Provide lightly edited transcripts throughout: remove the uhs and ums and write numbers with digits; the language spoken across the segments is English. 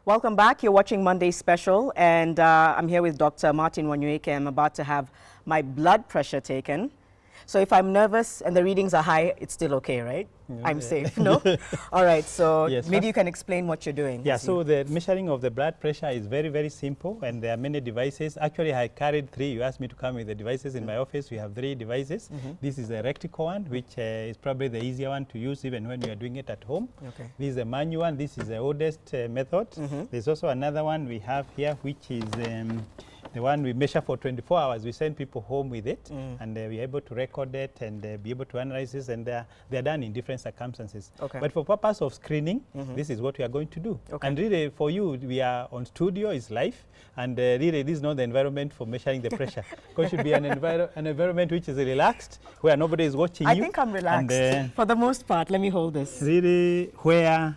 Welcome back. You're watching Monday Special, and I'm here with Dr. Martin Wanyueke. I'm about to have my blood pressure taken. So if I'm nervous and the readings are high, it's still okay, right? Yeah. I'm safe, no? All right, so yes, maybe you can explain what you're doing. Yeah, so the measuring of the blood pressure is very, very simple, and there are many devices. Actually, I carried 3. You asked me to come with the devices in my office. We have 3 devices. This is a rectical one, which is probably the easier one to use even when you are doing it at home. Okay. This is a manual one. This is the oldest method. There's also another one we have here, which is the one we measure for 24 hours. We send people home with it, and we're able to record it and be able to analyze this, and they're done in different circumstances. Okay. But for purpose of screening, this is what we are going to do. Okay. And really, for you, we are on studio, it's live, and really, this is not the environment for measuring the pressure. Because it should be an environment which is relaxed, where nobody is watching you. I think I'm relaxed, and, for the most part. Let me hold this. Really, where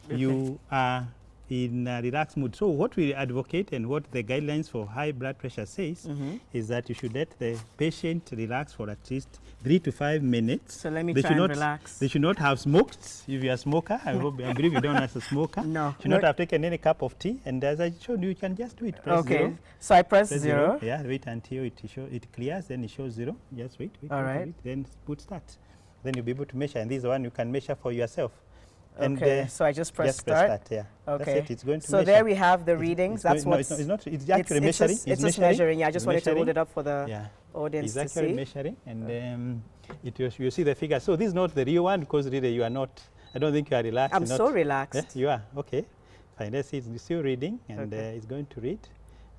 you are in a relaxed mood. So what we advocate and what the guidelines for high blood pressure says is that you should let the patient relax for at least 3 to 5 minutes. So let me try and relax. They should not have smoked. If you're a smoker, I believe you don't as a smoker. No. Should not have taken any cup of tea. And as I showed you, you can just do it. Press zero. So I press 0. Yeah, wait until it clears, then it shows 0. Just wait. All right. Wait, then put start. Then you'll be able to measure. And this is the one you can measure for yourself. Okay, so I just press start. Yeah. Okay. That's it. It's going to so measure. There we have the readings. That's what. It's not. It's actually measuring. It's just measuring. Yeah, I just wanted to hold it up for the audience to see. It's actually measuring, and you see the figure. So this is not the real one because really you are not. I don't think you are relaxed. I'm so relaxed. Yeah, you are. Okay. Fine. Let's see. It's still reading, and it's going to read.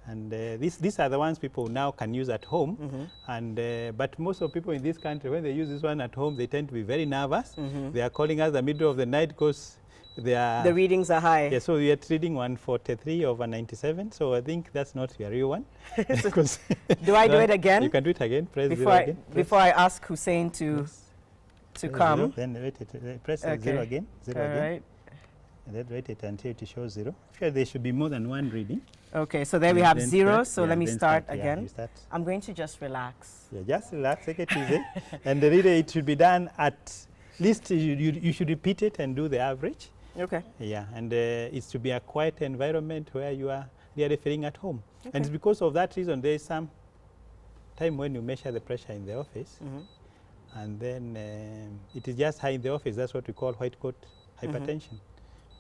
And these are the ones people now can use at home. And but most of people in this country, when they use this one at home, they tend to be very nervous. They are calling us the middle of the night because the readings are high. Yeah, so we are reading 143/97. So I think that's not your real one. Do I do it again? You can do it again. Press before 0 again. Before I ask Hussein to come. 0, then wait, press 0 again. 0 again. Right. And then wait it until it shows 0. Sure, there should be more than one reading. Okay, so there we have 0. So let me start again. You start. I'm going to just relax. Yeah, just relax, take it easy. And really, it should be done at least, you should repeat it and do the average. Okay. Yeah, and it's to be a quiet environment where you are really feeling at home. Okay. And it's because of that reason, there is some time when you measure the pressure in the office, and then it is just high in the office. That's what we call white coat hypertension.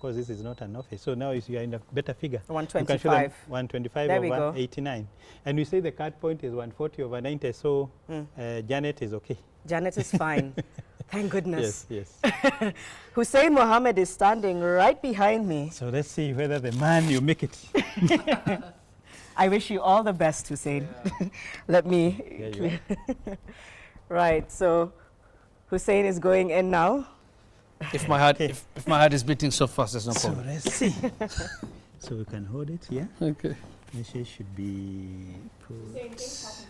Because this is not an office. So now you are in a better figure. 125. 125/89. And we say the cut point is 140/90. So Janet is okay. Janet is fine. Thank goodness. Yes. Hussein Mohammed is standing right behind me. So let's see whether the man, you make it. I wish you all the best, Hussein. Yeah. Let me. Right. So Hussein is going in now. If my heart, if my heart is beating so fast, there's no problem. So let's see. So we can hold it here. Okay. Measure should be put. So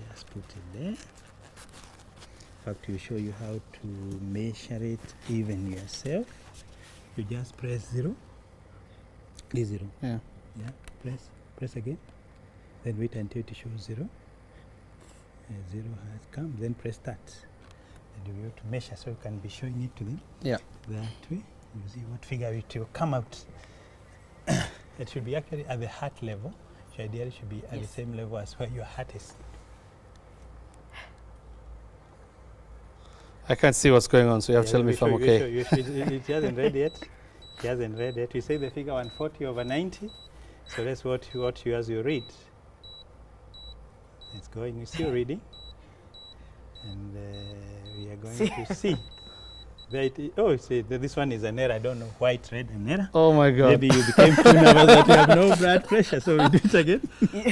just put it there. In fact, we'll show you how to measure it even yourself. You just press 0. This 0. Yeah. Yeah. Press again. Then wait until it shows 0. 0 has come, then press start. And you have to measure so you can be showing it to them. Yeah. That way, you see what figure it will come out. It should be actually at the heart level. So ideally it should be at the same level as where your heart is. I can't see what's going on, so you have to tell me if I'm okay. It hasn't read yet. It hasn't read yet. You say the figure 140/90. So that's what you as you read. It's going, you're still reading, and we are going to see. See, this one is an error. I don't know why it read an error. Oh my God. Maybe you became too nervous that you have no blood pressure, so we do it again.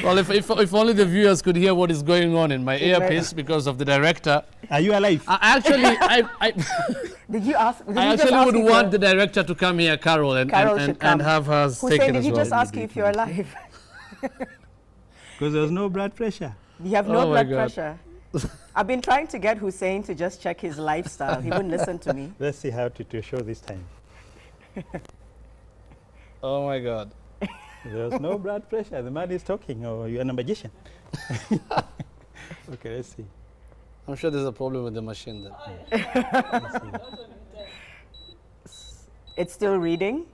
Well, if only the viewers could hear what is going on in my earpiece because of the director. Are you alive? Did you ask? I actually would want the director to come here, Carol, and have her taken as well. Did he just ask you if you're alive? Because there's no blood pressure. You have no blood pressure. I've been trying to get Hussein to just check his lifestyle. He wouldn't listen to me. Let's see how to show this time. Oh my God. There's no blood pressure. The man is talking, or you're a magician. Okay, let's see. I'm sure there's a problem with the machine then. It's still reading.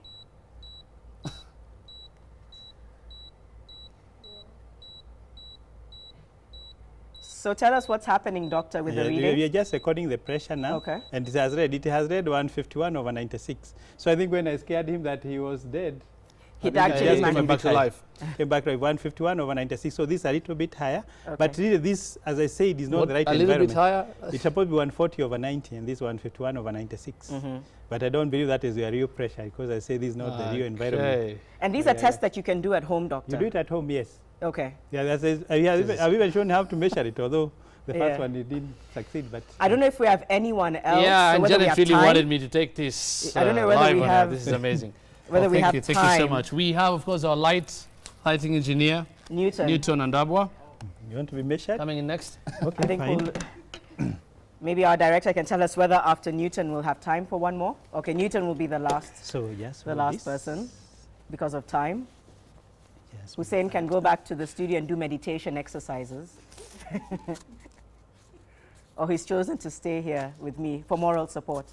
So tell us what's happening, doctor, with the reading. We are just recording the pressure now. Okay. And it has read 151/96. So I think when I scared him that he was dead, He'd I actually just came came back to life. Came back to 151/96. So this is a little bit higher. Okay. But really this, as I said, is not What, the right a little environment. bit higher? It's supposed to be 140/90 and this 151/96. But I don't believe that is your real pressure because I say this is not the real environment. Okay. And these are tests that you can do at home, doctor. You do it at home, yes. Okay. Yeah, I've even shown how to measure it, although the first one it didn't succeed. But I don't know if we have anyone else. Yeah, so and whether we Janet have really time, wanted me to take this I don't know whether live we on air. have- This is amazing. whether we have Thank you so time. much. We have, of course, our lighting engineer, Newton and Dabwa, you want to be measured? coming in next. Okay, I think fine. maybe our director can tell us whether after Newton we'll have time for one more. Okay, Newton will be the last So yes, person because of time. Yes. Hussein can go back to the studio and do meditation exercises. Or he's chosen to stay here with me for moral support.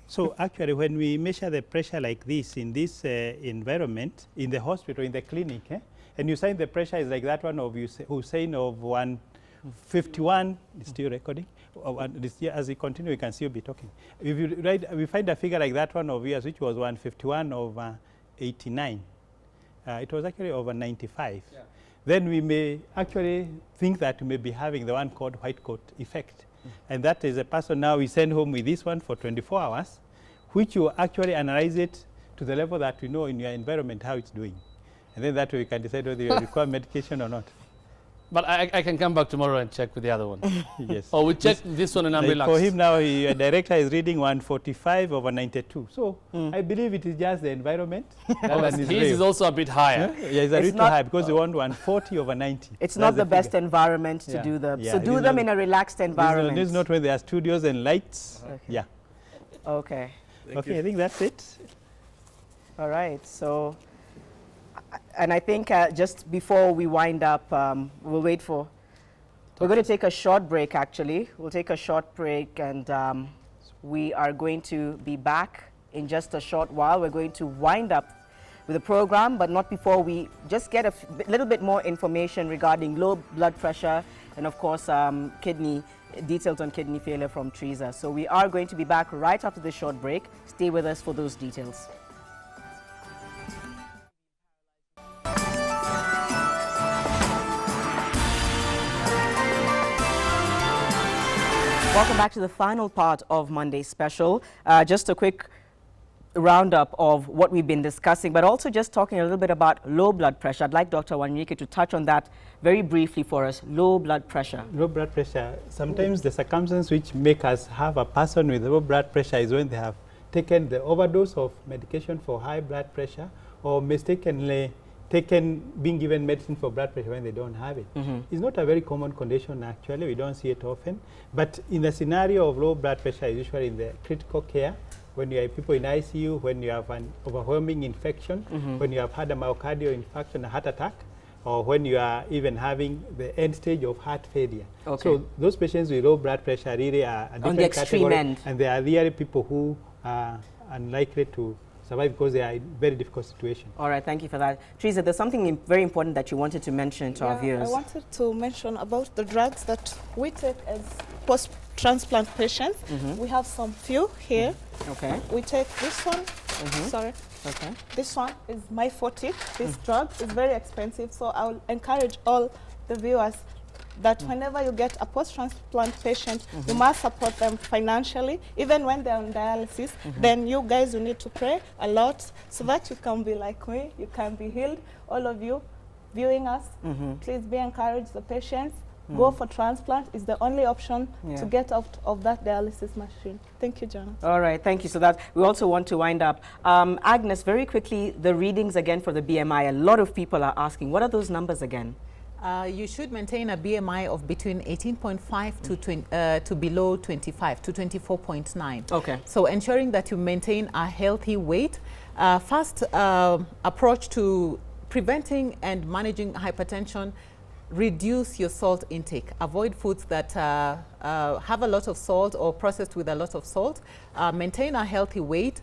So actually, when we measure the pressure like this in this environment, in the hospital, in the clinic, and you say the pressure is like that one of Hussein of 151, it's still recording. As we continue, we can still be talking. If you we find a figure like that one of yours, which was 151/89. It was actually over 95. Yeah. Then we may actually think that we may be having the one called white coat effect. And that is a person now we send home with this one for 24 hours, which you actually analyze it to the level that we know in your environment how it's doing. And then that way we can decide whether you require medication or not. But I can come back tomorrow and check with the other one. Yes. Or we check this one and I'm Like relaxed. for him now, your director is reading 145/92. So I believe it is just the environment. That one is His real. is also a bit higher. Yeah, it's a little high because they want 140/90. It's not the best environment to do them. So do them in a relaxed environment. This is not when there are studios and lights. Okay. Yeah. Okay. Okay, I think that's it. All right. So, and I think just before we wind up, we'll wait for. We're going to take a short break, actually. We'll take a short break, and we are going to be back in just a short while. We're going to wind up with the program, but not before we just get a little bit more information regarding low blood pressure and, of course, details on kidney failure from Teresa. So we are going to be back right after this short break. Stay with us for those details. Welcome back to the final part of Monday's special. Just a quick roundup of what we've been discussing, but also just talking a little bit about low blood pressure. I'd like Dr. Wanyike to touch on that very briefly for us. Low blood pressure. Low blood pressure, sometimes the circumstances which make us have a person with low blood pressure is when they have taken the overdose of medication for high blood pressure or mistakenly being given medicine for blood pressure when they don't have it. It's not a very common condition actually, we don't see it often, but in the scenario of low blood pressure, usually in the critical care, when you have people in ICU, when you have an overwhelming infection, when you have had a myocardial infarction, a heart attack, or when you are even having the end stage of heart failure. Okay. So those patients with low blood pressure really are a different extreme category, end. and they are really people who are unlikely to survive because they are in very difficult situation. All right, thank you for that. Teresa, there's something very important that you wanted to mention to our viewers. I wanted to mention about the drugs that we take as post-transplant patients. We have some few here. Okay. We take this one. Sorry. Okay. This one is myfortic. This drug is very expensive, so I will encourage all the viewers that whenever you get a post-transplant patient, you must support them financially, even when they're on dialysis. Then you guys, you need to pray a lot so that you can be like me, you can be healed. All of you viewing us, please be encouraged, the patients. Go for transplant is the only option to get out of that dialysis machine. Thank you, Jana. All right, thank you. So that we also want to wind up. Agnes, very quickly, the readings again for the BMI. A lot of people are asking, what are those numbers again? You should maintain a BMI of between 18.5 to below 25, to 24.9. Okay. So ensuring that you maintain a healthy weight. First approach to preventing and managing hypertension reduce your salt intake. Avoid foods that have a lot of salt or processed with a lot of salt. Maintain a healthy weight.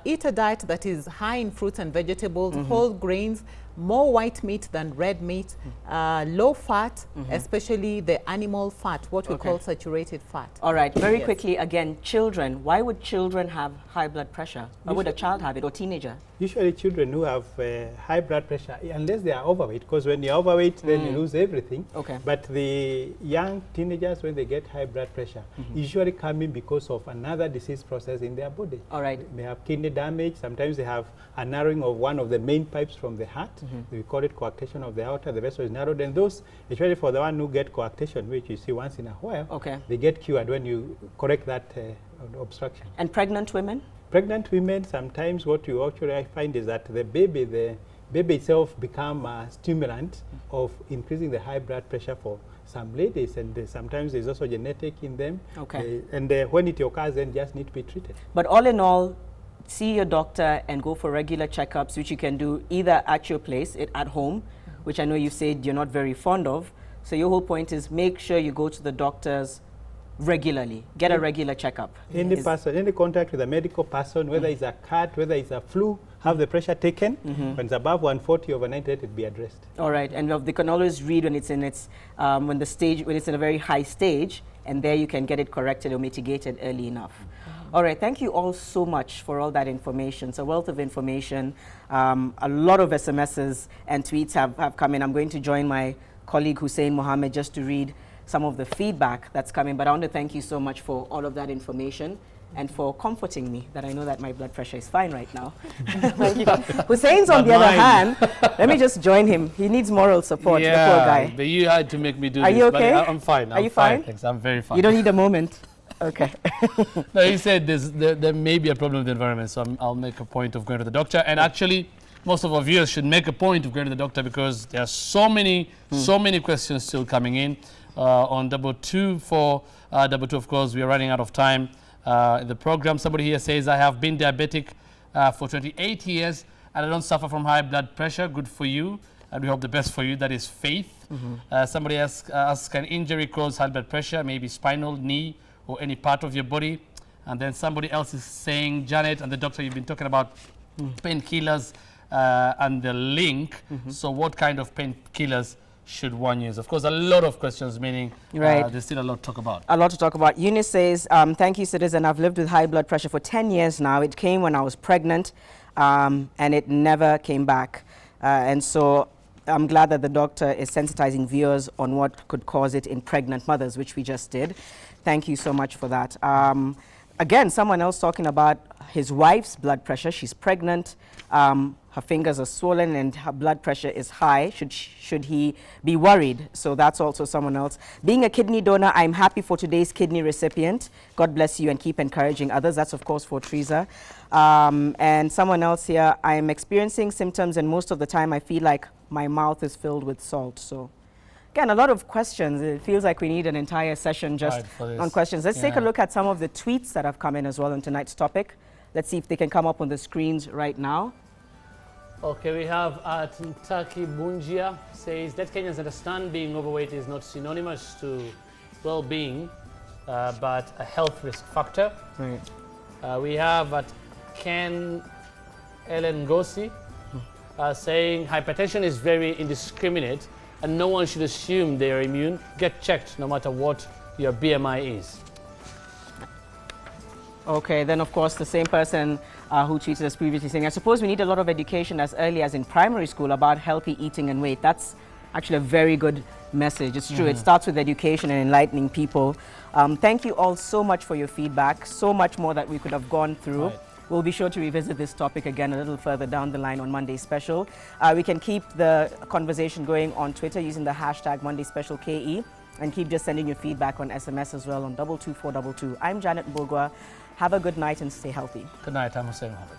Eat a diet that is high in fruits and vegetables, whole grains, more white meat than red meat, low fat, especially the animal fat, what we call saturated fat. All right, very quickly again, children. Why would children have high blood pressure? Why would a child have it, or teenager? Usually children who have high blood pressure, unless they are overweight, because when you're overweight, then you lose everything. Okay. But the young teenagers, when they get high blood pressure, usually coming because of another disease process in their body. All right. They have kidney damage. Sometimes they have a narrowing of one of the main pipes from the heart. We call it coarctation of the aorta. The vessel is narrowed. And those, especially for the one who get coarctation, which you see once in a while, they get cured when you correct that obstruction. And pregnant women? Pregnant women, sometimes what you actually find is that the baby itself become a stimulant of increasing the high blood pressure for some ladies, and sometimes there's also genetic in them. Okay. And when it occurs, then just need to be treated. But all in all, see your doctor and go for regular checkups, which you can do either at your place, at home, which I know you said you're not very fond of. So your whole point is make sure you go to the doctors regularly. Get a regular checkup. Any person, any contact with a medical person, whether it's a cut, whether it's a flu, have the pressure taken. When it's above 140/90, it will be addressed. All right, and they can always read when it's in its when it's in a very high stage, and there you can get it corrected or mitigated early enough. All right, thank you all so much for all that information. It's a wealth of information. A lot of SMSs and tweets have come in. I'm going to join my colleague Hussein Mohammed just to read some of the feedback that's coming. But I want to thank you so much for all of that information and for comforting me that I know that my blood pressure is fine right now. Thank you. Hussein's on the other hand. Let me just join him. He needs moral support, the poor guy. But you had to make me do this. Are you okay? I'm fine. Are you fine? Thanks. I'm very fine. You don't need a moment. Okay. No, he said there may be a problem with the environment, so I'll make a point of going to the doctor. And actually, most of our viewers should make a point of going to the doctor because there are so many questions still coming in. On 22422, of course, we are running out of time in the program. Somebody here says, I have been diabetic for 28 years and I don't suffer from high blood pressure. Good for you. And we hope the best for you. That is Faith. Somebody asks, can injury cause high blood pressure? Maybe spinal, knee, or any part of your body? And then somebody else is saying, Janet and the doctor, you've been talking about painkillers and the link. So what kind of painkillers should one use? Of course, a lot of questions, meaning there's still a lot to talk about. A lot to talk about. Eunice says, thank you, Citizen. I've lived with high blood pressure for 10 years now. It came when I was pregnant, and it never came back. And so I'm glad that the doctor is sensitizing viewers on what could cause it in pregnant mothers, which we just did. Thank you so much for that. Again, someone else talking about his wife's blood pressure. She's pregnant. Her fingers are swollen and her blood pressure is high. Should he be worried? So that's also someone else. Being a kidney donor, I'm happy for today's kidney recipient. God bless you and keep encouraging others. That's, of course, for Teresa. And someone else here, I'm experiencing symptoms and most of the time I feel like my mouth is filled with salt. So again, a lot of questions. It feels like we need an entire session just on questions. Let's take a look at some of the tweets that have come in as well on tonight's topic. Let's see if they can come up on the screens right now. Okay, we have Ntaki Bunjia says, let Kenyans understand being overweight is not synonymous to well-being, but a health risk factor. Right. We have Ken Ellen Gosi saying, hypertension is very indiscriminate and no one should assume they are immune. Get checked no matter what your BMI is. Okay, then of course the same person who tweeted us previously saying, I suppose we need a lot of education as early as in primary school about healthy eating and weight. That's actually a very good message. It's true. It starts with education and enlightening people. Thank you all so much for your feedback. So much more that we could have gone through. Right. We'll be sure to revisit this topic again a little further down the line on Monday Special. We can keep the conversation going on Twitter using the hashtag Monday Special KE and keep just sending your feedback on SMS as well on 22422. I'm Janet Mbogwa. Have a good night and stay healthy. Good night. I'm Hussein Mohammed.